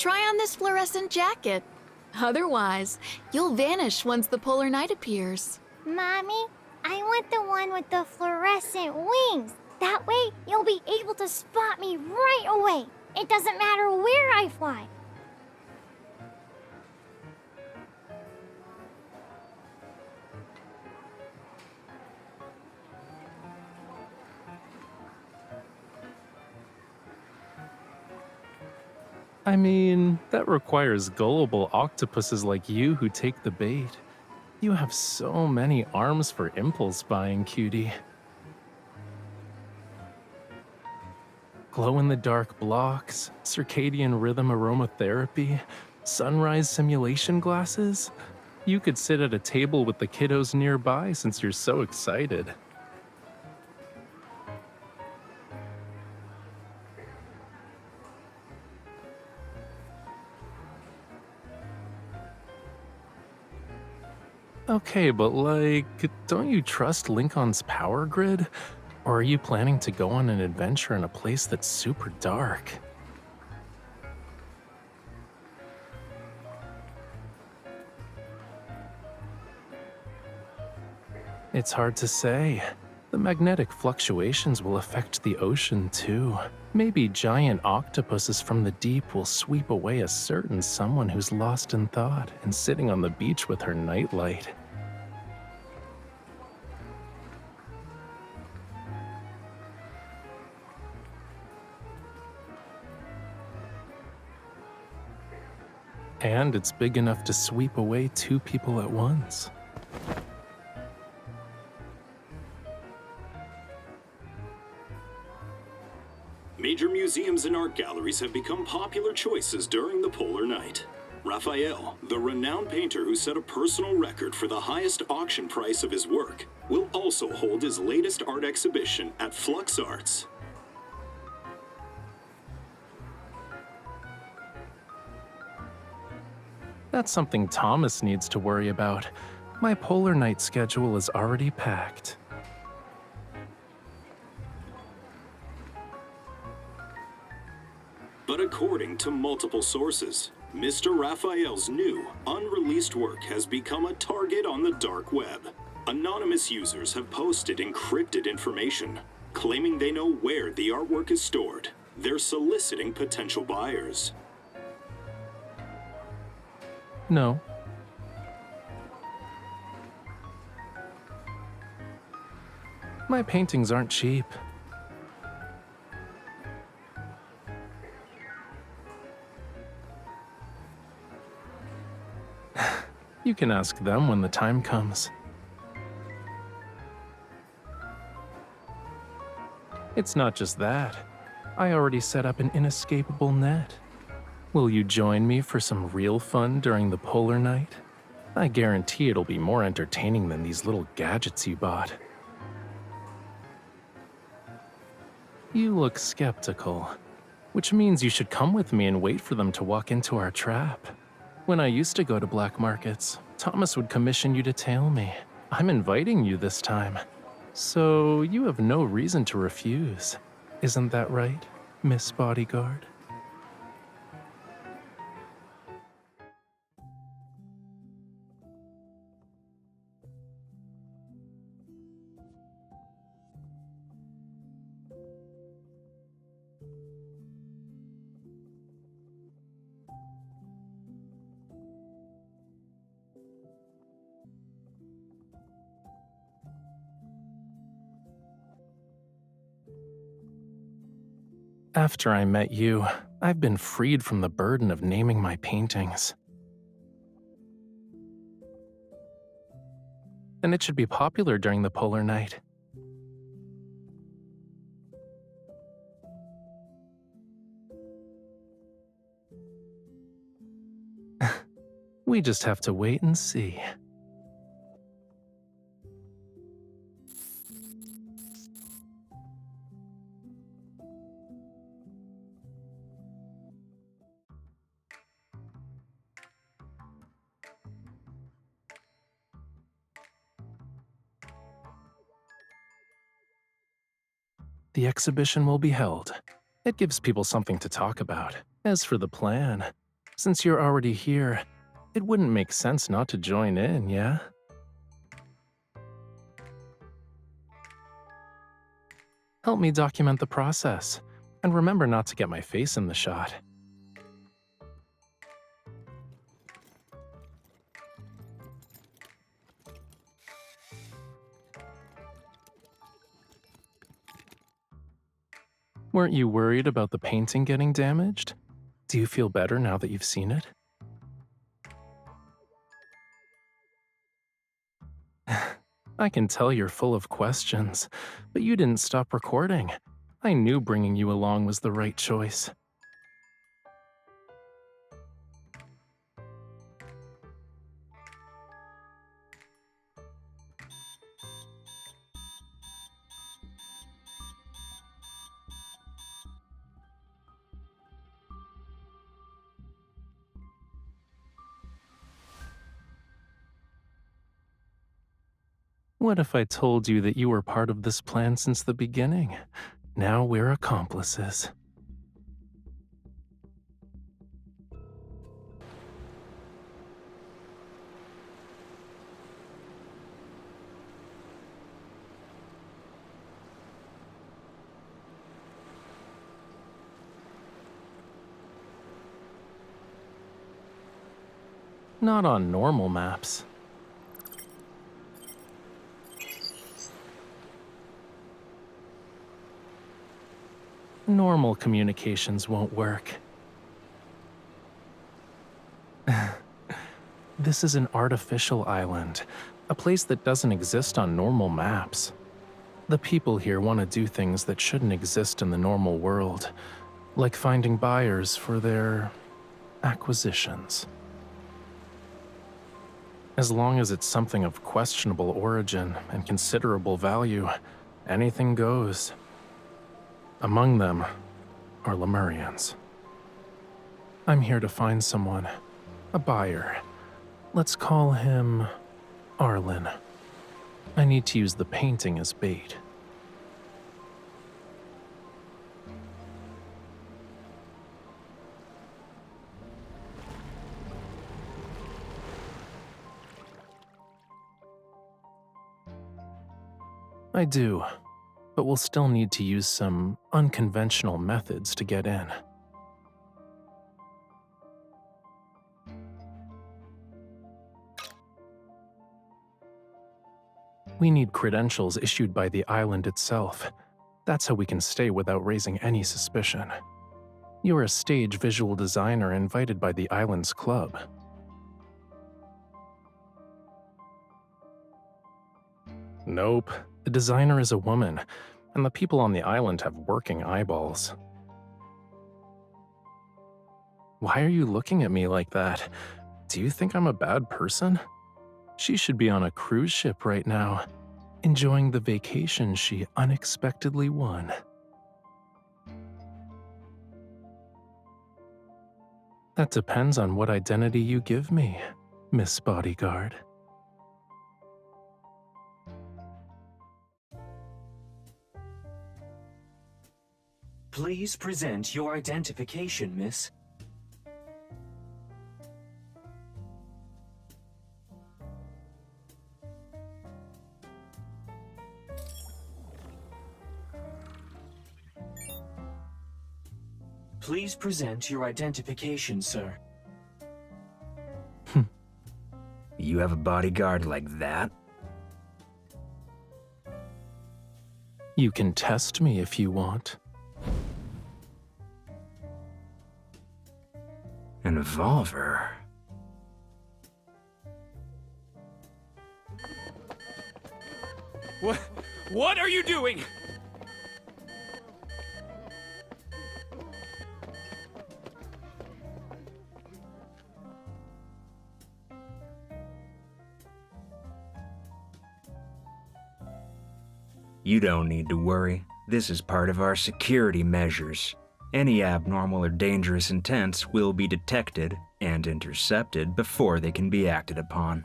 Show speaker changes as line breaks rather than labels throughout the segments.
Try on this fluorescent jacket. Otherwise, you'll vanish once the polar night appears.
Mommy, I want the one with the fluorescent wings. That way, you'll be able to spot me right away. It doesn't matter where I fly.
I mean, that requires gullible octopuses like you who take the bait. You have so many arms for impulse buying, cutie. Glow-in-the-dark blocks, circadian rhythm aromatherapy, sunrise simulation glasses. You could sit at a table with the kiddos nearby since you're so excited. Okay, but don't you trust Lincoln's power grid? Or are you planning to go on an adventure in a place that's super dark? It's hard to say. The magnetic fluctuations will affect the ocean too. Maybe giant octopuses from the deep will sweep away a certain someone who's lost in thought and sitting on the beach with her nightlight. And it's big enough to sweep away two people at once.
Major museums and art galleries have become popular choices during the polar night. Rafayel, the renowned painter who set a personal record for the highest auction price of his work, will also hold his latest art exhibition at Flux Arts.
That's something Thomas needs to worry about. My polar night schedule is already packed.
But according to multiple sources, Mr. Raphael's new, unreleased work has become a target on the dark web. Anonymous users have posted encrypted information, claiming they know where the artwork is stored. They're soliciting potential buyers.
No. My paintings aren't cheap. You can ask them when the time comes. It's not just that. I already set up an inescapable net. Will you join me for some real fun during the polar night? I guarantee it'll be more entertaining than these little gadgets you bought. You look skeptical, which means you should come with me and wait for them to walk into our trap. When I used to go to black markets, Thomas would commission you to tail me. I'm inviting you this time. So you have no reason to refuse. Isn't that right, Miss Bodyguard? After I met you, I've been freed from the burden of naming my paintings. And it should be popular during the polar night. We just have to wait and see. The exhibition will be held. It gives people something to talk about. As for the plan, Since you're already here, it wouldn't make sense not to join in, yeah? Help me document the process, and remember not to get my face in the shot. Weren't you worried about the painting getting damaged? Do you feel better now that you've seen it? I can tell you're full of questions, but you didn't stop recording. I knew bringing you along was the right choice. What if I told you that you were part of this plan since the beginning? Now we're accomplices. Not on normal maps. Normal communications won't work. This is an artificial island, a place that doesn't exist on normal maps. The people here want to do things that shouldn't exist in the normal world, like finding buyers for their acquisitions. As long as it's something of questionable origin and considerable value, anything goes. Among them are Lemurians. I'm here to find someone, a buyer. Let's call him Arlen. I need to use the painting as bait. I do, but we'll still need to use some unconventional methods to get in. We need credentials issued by the island itself. That's how we can stay without raising any suspicion. You're a stage visual designer invited by the island's club. Nope, the designer is a woman, and the people on the island have working eyeballs. Why are you looking at me like that? Do you think I'm a bad person? She should be on a cruise ship right now, enjoying the vacation she unexpectedly won. That depends on what identity you give me, Miss Bodyguard.
Please present your identification, miss. Please present your identification, sir.
You have a bodyguard like that?
You can test me if you want.
An evolver?
What are you doing?
You don't need to worry. This is part of our security measures. Any abnormal or dangerous intents will be detected and intercepted before they can be acted upon.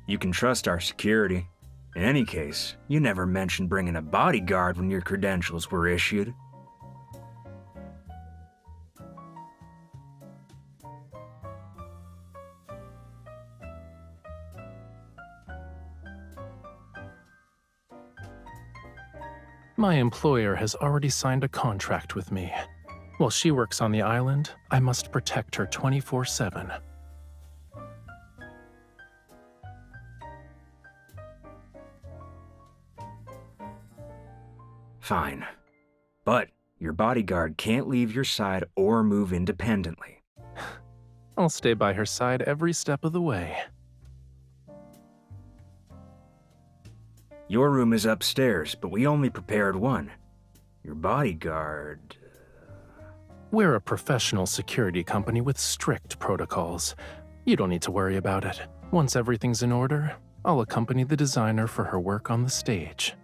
You can trust our security. In any case, you never mentioned bringing a bodyguard when your credentials were issued.
My employer has already signed a contract with me. While she works on the island, I must protect her 24/7.
Fine. But your bodyguard can't leave your side or move independently.
I'll stay by her side every step of the way.
Your room is upstairs, but we only prepared one. Your bodyguard...
We're a professional security company with strict protocols. You don't need to worry about it. Once everything's in order, I'll accompany the designer for her work on the stage.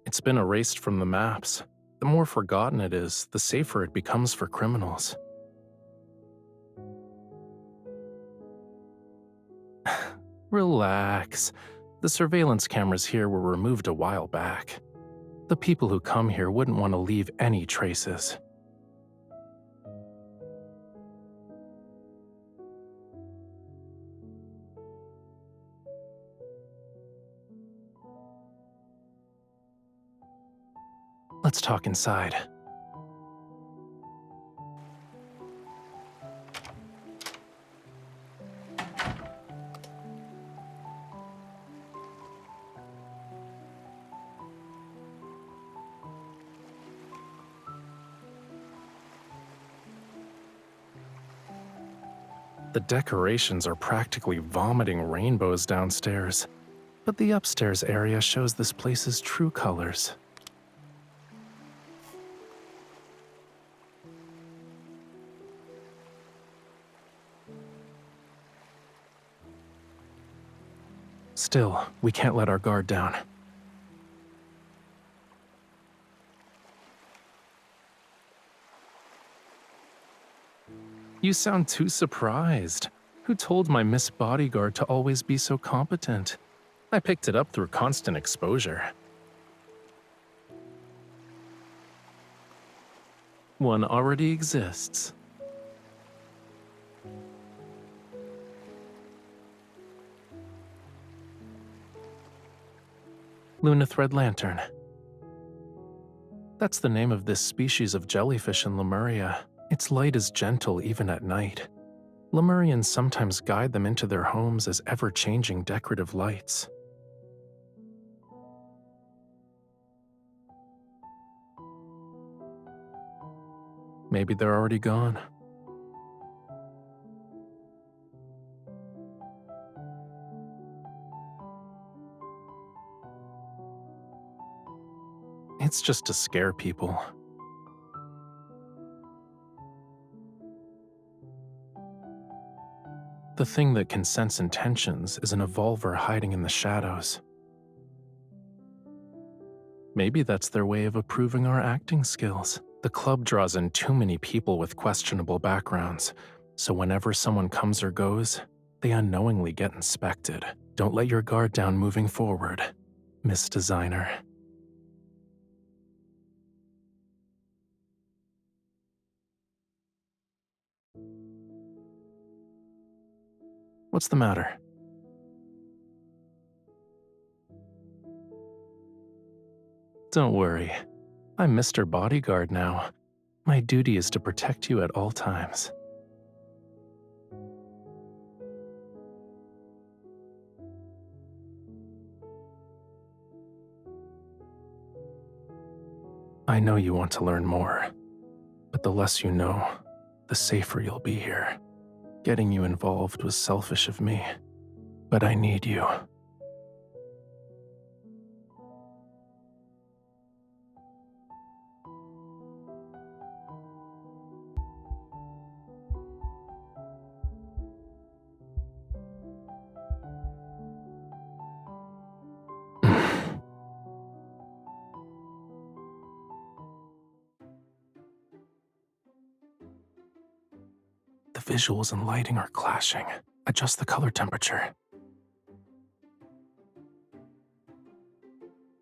It's been erased from the maps. The more forgotten it is, the safer it becomes for criminals. Relax. The surveillance cameras here were removed a while back. The people who come here wouldn't want to leave any traces. Let's talk inside. The decorations are practically vomiting rainbows downstairs, but the upstairs area shows this place's true colors. Still, we can't let our guard down. You sound too surprised. Who told my Miss Bodyguard to always be so competent? I picked it up through constant exposure. One already exists. Lunithread Lantern. That's the name of this species of jellyfish in Lemuria. Its light is gentle even at night. Lemurians sometimes guide them into their homes as ever-changing decorative lights. Maybe they're already gone. It's just to scare people. The thing that can sense intentions is an evolver hiding in the shadows. Maybe that's their way of approving our acting skills. The club draws in too many people with questionable backgrounds, so whenever someone comes or goes, they unknowingly get inspected. Don't let your guard down moving forward, Miss Designer. What's the matter? Don't worry. I'm Mr. Bodyguard now. My duty is to protect you at all times. I know you want to learn more, but the less you know, the safer you'll be here. Getting you involved was selfish of me, but I need you. visuals and lighting are clashing. Adjust the color temperature.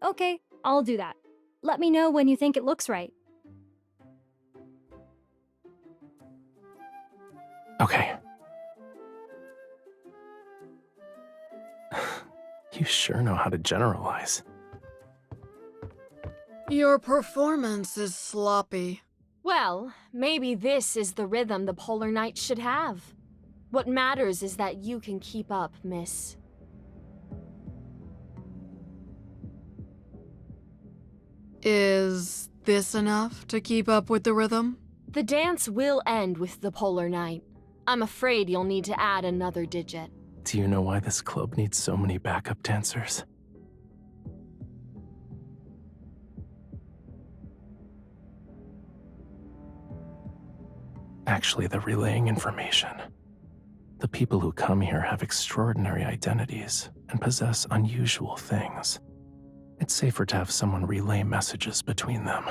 Okay, I'll do that. Let me know when you think it looks right.
Okay. You sure know how to generalize.
Your performance is sloppy.
Well, maybe this is the rhythm the Polar Knight should have. What matters is that you can keep up, miss.
Is this enough to keep up with the rhythm?
The dance will end with the Polar Knight. I'm afraid you'll need to add another digit.
Do you know why this club needs so many backup dancers? Actually, they're relaying information. The people who come here have extraordinary identities and possess unusual things. It's safer to have someone relay messages between them.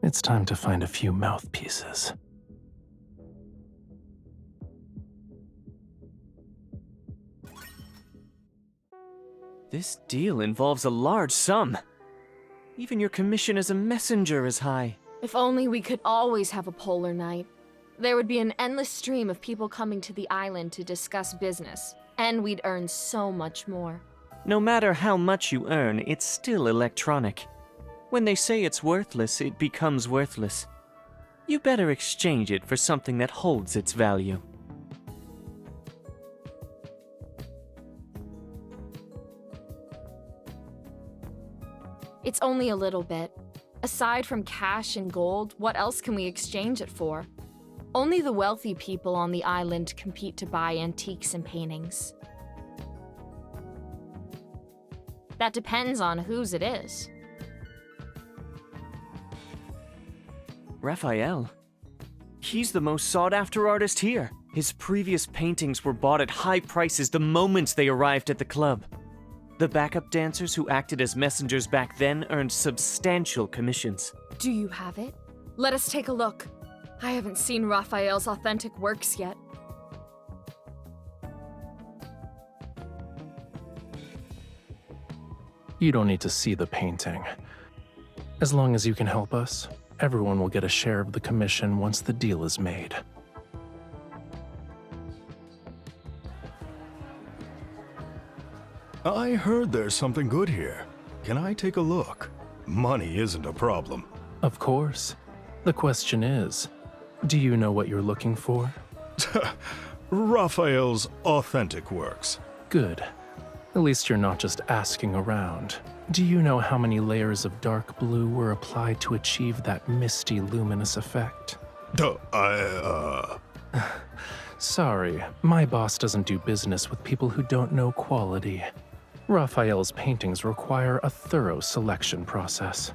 It's time to find a few mouthpieces.
This deal involves a large sum. Even your commission as a messenger is high.
If only we could always have a Polar Knight. There would be an endless stream of people coming to the island to discuss business, and we'd earn so much more.
No matter how much you earn, it's still electronic. When they say it's worthless, it becomes worthless. You better exchange it for something that holds its value.
It's only a little bit. Aside from cash and gold, what else can we exchange it for? Only the wealthy people on the island compete to buy antiques and paintings. That depends on whose it is.
Raphael. He's the most sought-after artist here. His previous paintings were bought at high prices the moment they arrived at the club. The backup dancers who acted as messengers back then earned substantial commissions.
Do you have it? Let us take a look. I haven't seen Raphael's authentic works yet.
You don't need to see the painting. As long as you can help us, everyone will get a share of the commission once the deal is made.
I heard there's something good here. Can I take a look? Money isn't a problem.
Of course. The question is, do you know what you're looking for?
Raphael's authentic works.
Good. At least you're not just asking around. Do you know how many layers of dark blue were applied to achieve that misty, luminous effect? Sorry, my boss doesn't do business with people who don't know quality. Raphael's paintings require a thorough selection process.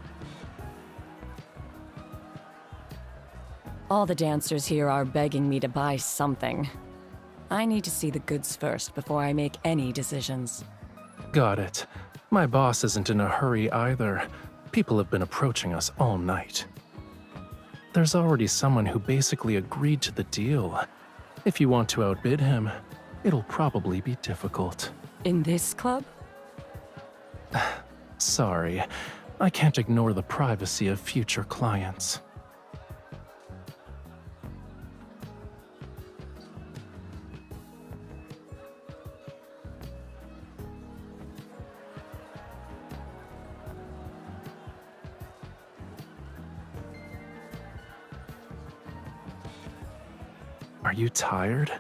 All the dancers here are begging me to buy something. I need to see the goods first before I make any decisions.
Got it. My boss isn't in a hurry either. People have been approaching us all night. There's already someone who basically agreed to the deal. If you want to outbid him, it'll probably be difficult.
In this club?
Sorry, I can't ignore the privacy of future clients. Are you tired?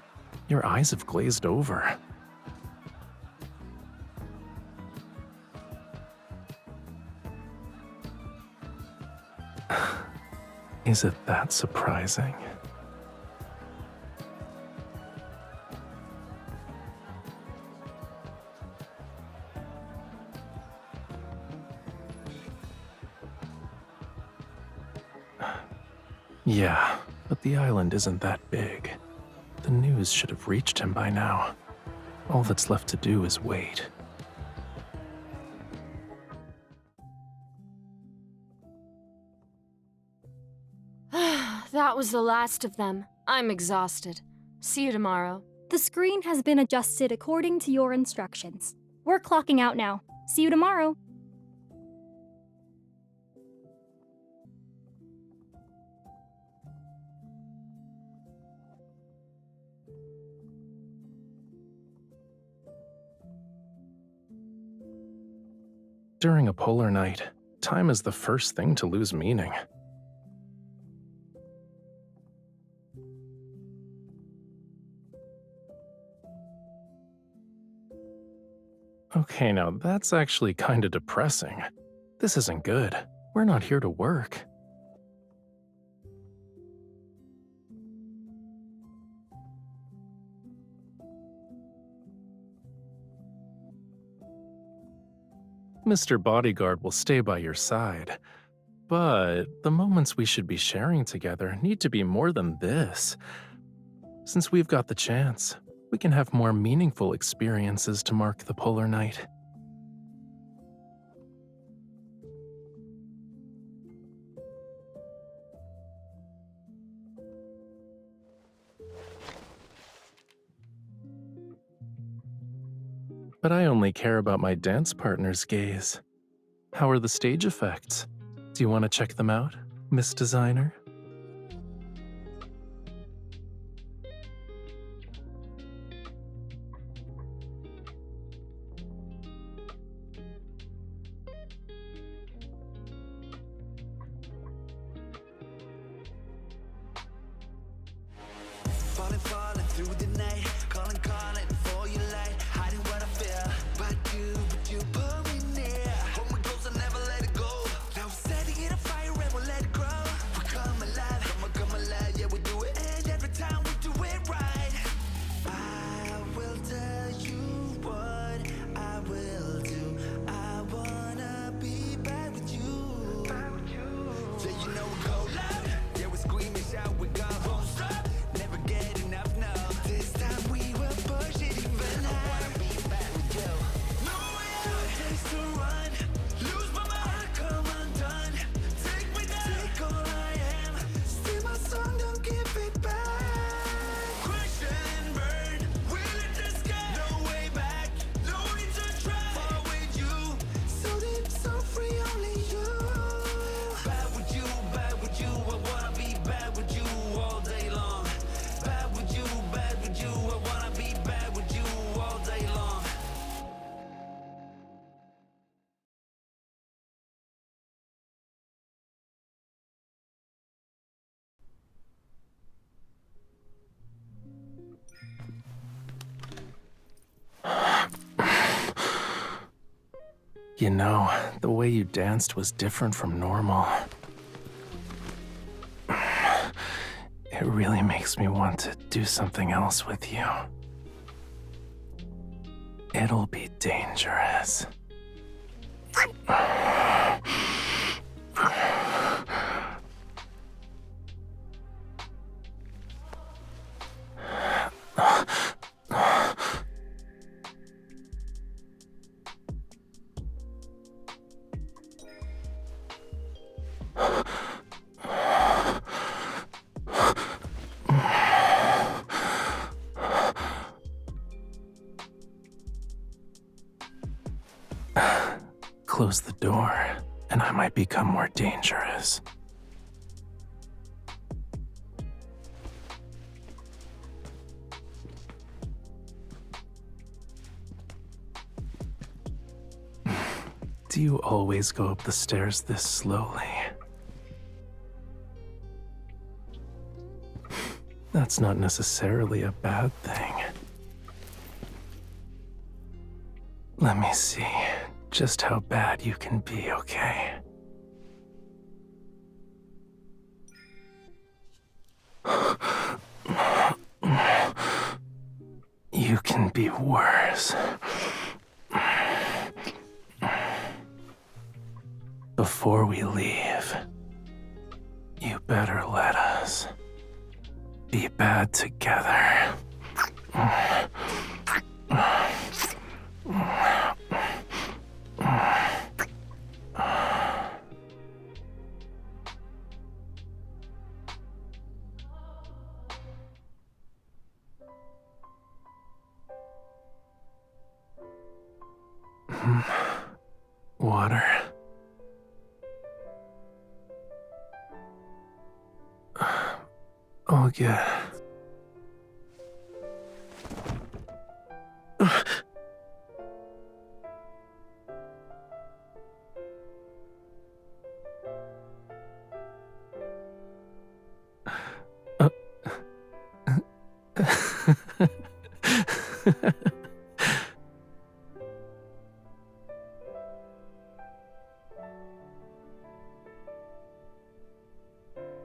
Your eyes have glazed over. Is it that surprising? Yeah, but the island isn't that big. The news should have reached him by now. All that's left to do is wait.
That was the last of them. I'm exhausted. See you tomorrow.
The screen has been adjusted according to your instructions. We're clocking out now. See you tomorrow.
During a polar night, time is the first thing to lose meaning. Okay, now that's actually kinda depressing. This isn't good. We're not here to work. Mr. Bodyguard will stay by your side, but the moments we should be sharing together need to be more than this. Since we've got the chance, we can have more meaningful experiences to mark the polar night. But I only care about my dance partner's gaze. How are the stage effects? Do you want to check them out, Miss Designer?
Falling through the night, calling for your light, hiding what I feel. But you pull me near. Hold me close and never let it go. Now we're setting it on fire and we'll let it grow. We come alive, come alive, yeah we do it. And every time we do it right. I will tell you what I will do. I wanna be back with you. Yeah, you know we go loud. Yeah, we scream and shout, we go. Won't stop, never get enough now. This time we will push it even higher. I wanna be back with you. No way out, taste to run. Lose my mind, come undone. Take me down, take all I am. Steal my song, don't give it back. Crash and burn, we lit the sky. No way back, no need to try. Far with you, so deep, so free, only you. Bad with you, I wanna be bad with you all day long. Bad with you, I wanna be bad with you all day long.
You know, the way you danced was different from normal. It really makes me want to do something else with you. It'll be dangerous. Close the door, and I might become more dangerous. Do you always go up the stairs this slowly? That's not necessarily a bad thing. Let me see just how bad you can be, okay? You can be worse. Before we leave, you better let us be bad together. Water. I'll get.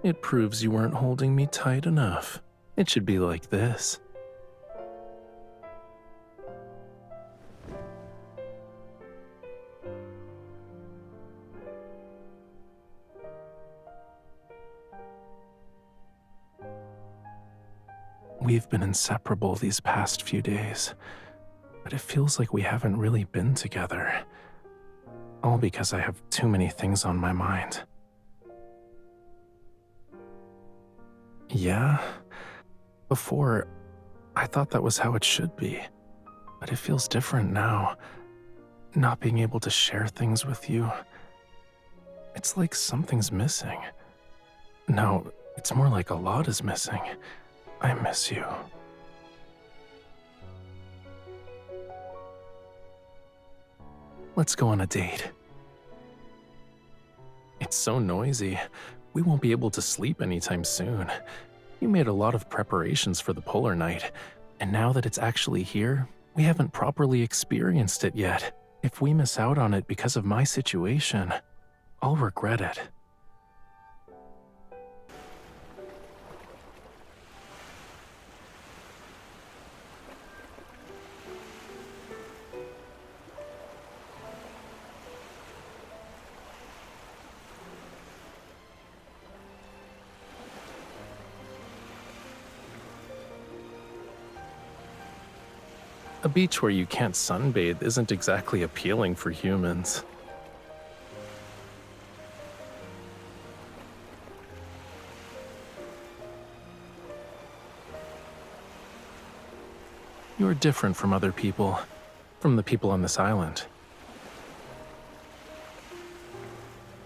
It proves you weren't holding me tight enough. It should be like this. We've been inseparable these past few days, but it feels like we haven't really been together. All because I have too many things on my mind. Yeah? Before, I thought that was how it should be, but it feels different now. Not being able to share things with you. It's like something's missing. No, it's more like a lot is missing. I miss you. Let's go on a date. It's so noisy. We won't be able to sleep anytime soon. You made a lot of preparations for the polar night, and now that it's actually here, we haven't properly experienced it yet. If we miss out on it because of my situation, I'll regret it. A beach where you can't sunbathe isn't exactly appealing for humans. You're different from other people, from the people on this island.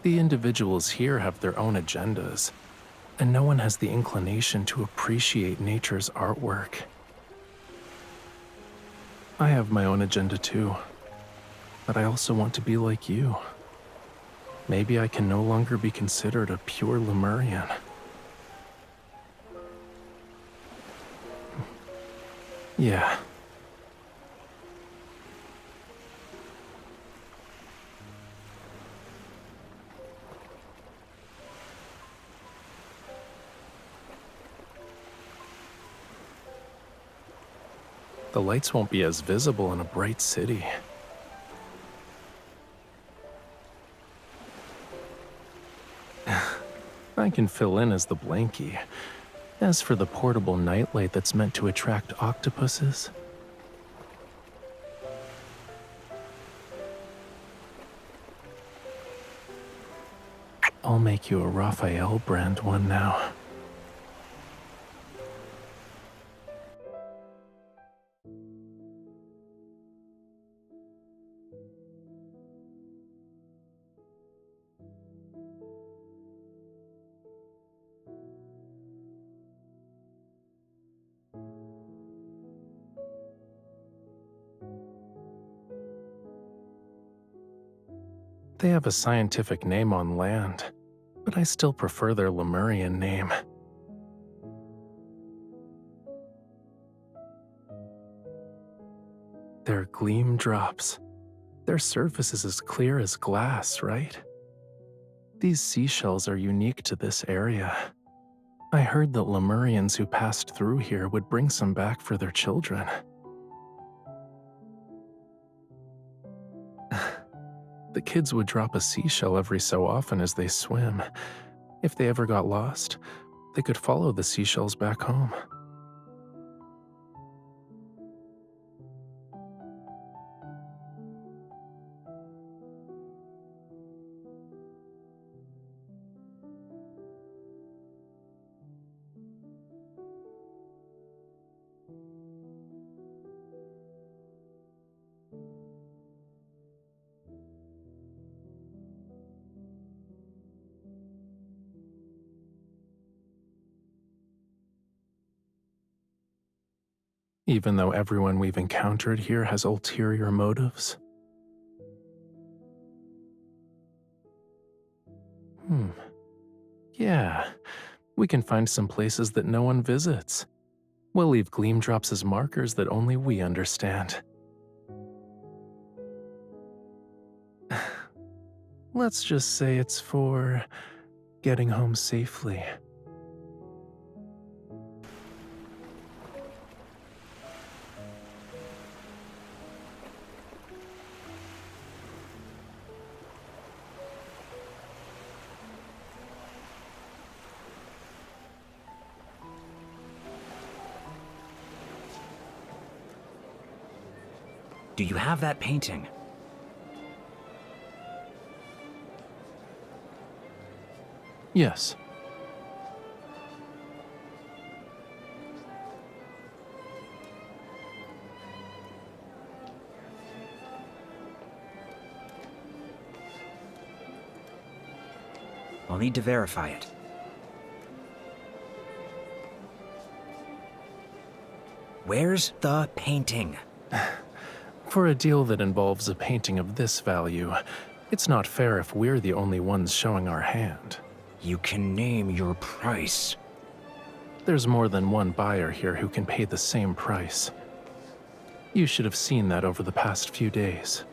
The individuals here have their own agendas, and no one has the inclination to appreciate nature's artwork. I have my own agenda too, but I also want to be like you. Maybe I can no longer be considered a pure Lemurian. Yeah. The lights won't be as visible in a bright city. I can fill in as the blankie. As for the portable nightlight that's meant to attract octopuses, I'll make you a Rafayel brand one now. They have a scientific name on land, but I still prefer their Lemurian name. They're gleam drops. Their surface is as clear as glass, right? These seashells are unique to this area. I heard that Lemurians who passed through here would bring some back for their children. The kids would drop a seashell every so often as they swim. If they ever got lost, they could follow the seashells back home. even though everyone we've encountered here has ulterior motives? Yeah, we can find some places that no one visits. We'll leave gleam drops as markers that only we understand. Let's just say it's for getting home safely.
Do you have that painting?
Yes.
I'll need to verify it. Where's the painting?
For a deal that involves a painting of this value, it's not fair if we're the only ones showing our hand.
You can name your price.
There's more than one buyer here who can pay the same price. You should have seen that over the past few days.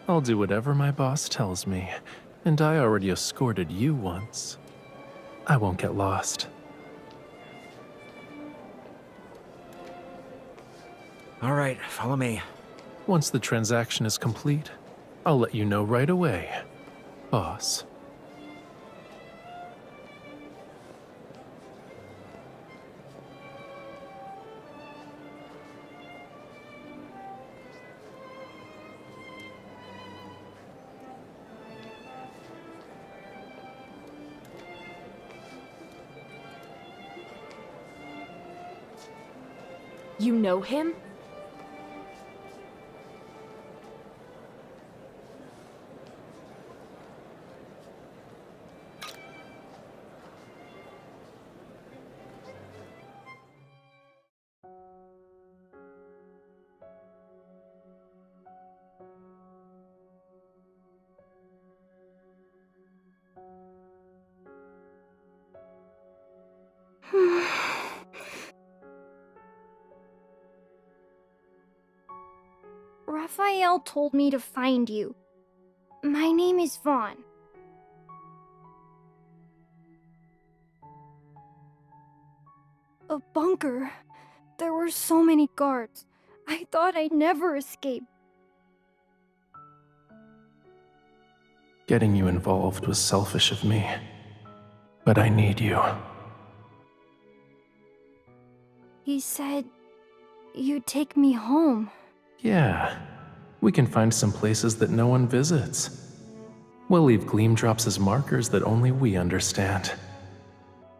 I'll do whatever my boss tells me, and I already escorted you once. I won't get lost.
All right, follow me.
Once the transaction is complete, I'll let you know right away, boss.
You know him?
Raphael told me to find you. My name is Vaughn. A bunker. There were so many guards. I thought I'd never escape.
Getting you involved was selfish of me, but I need you.
He said you'd take me home.
Yeah, we can find some places that no one visits. We'll leave gleam drops as markers that only we understand.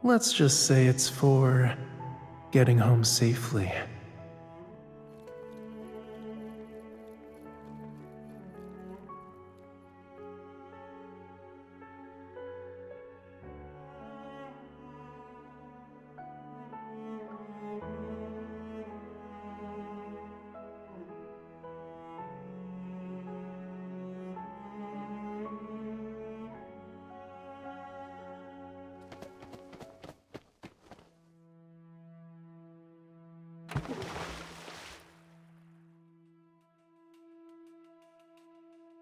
Let's just say it's for getting home safely.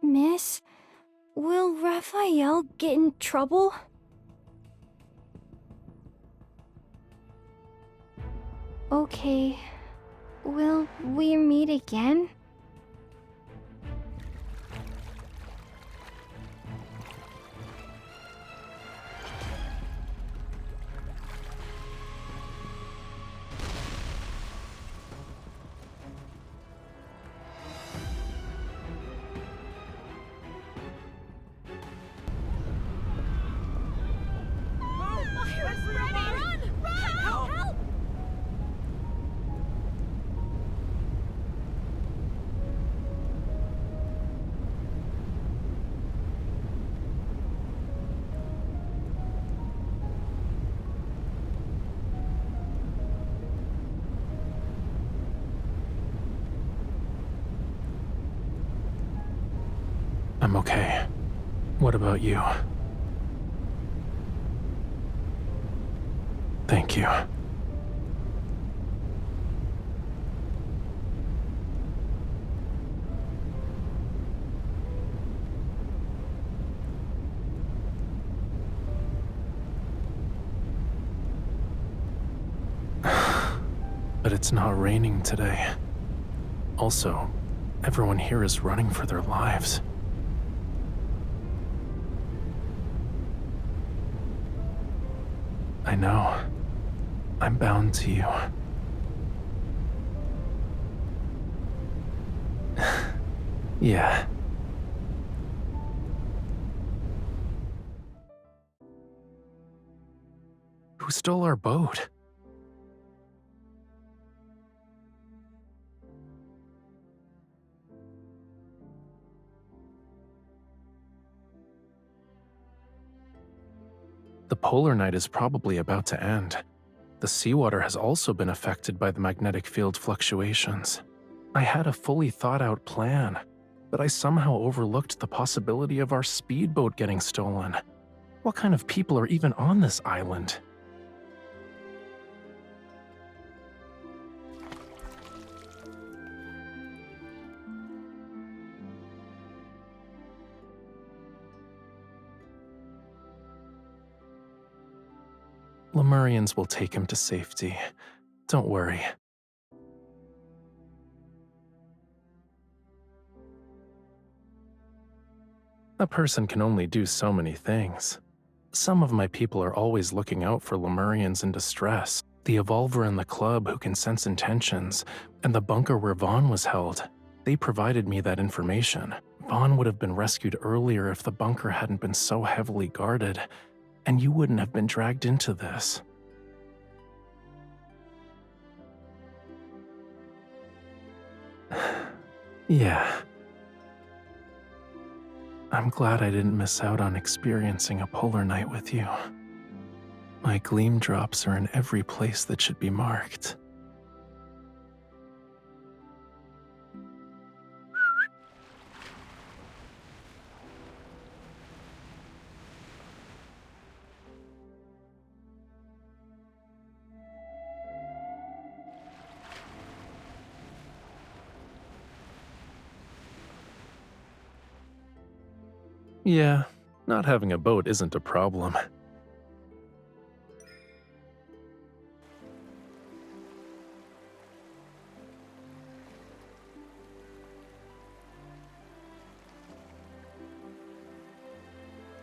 Miss, will Raphael get in trouble? Okay. Will we meet again?
I'm okay. What about you? Thank you. But it's not raining today. Also, everyone here is running for their lives. I know. I'm bound to you. Yeah. Who stole our boat? The polar night is probably about to end. The seawater has also been affected by the magnetic field fluctuations. I had a fully thought out plan, but I somehow overlooked the possibility of our speedboat getting stolen. What kind of people are even on this island? Lemurians will take him to safety. Don't worry. A person can only do so many things. Some of my people are always looking out for Lemurians in distress. The Evolver in the club who can sense intentions, and the bunker where Vaughn was held. They provided me that information. Vaughn would have been rescued earlier if the bunker hadn't been so heavily guarded, and you wouldn't have been dragged into this. Yeah. I'm glad I didn't miss out on experiencing a polar night with you. My gleam drops are in every place that should be marked. Yeah, not having a boat isn't a problem.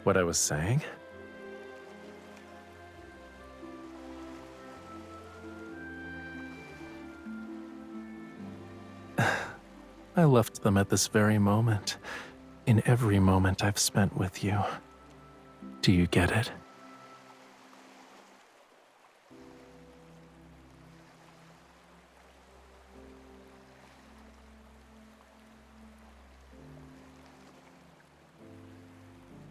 What I was saying? I left them at this very moment, in every moment I've spent with you. Do you get it?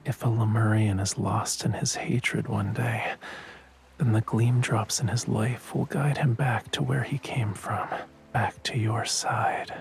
If a Lemurian is lost in his hatred one day, then the gleam drops in his life will guide him back to where he came from, back to your side.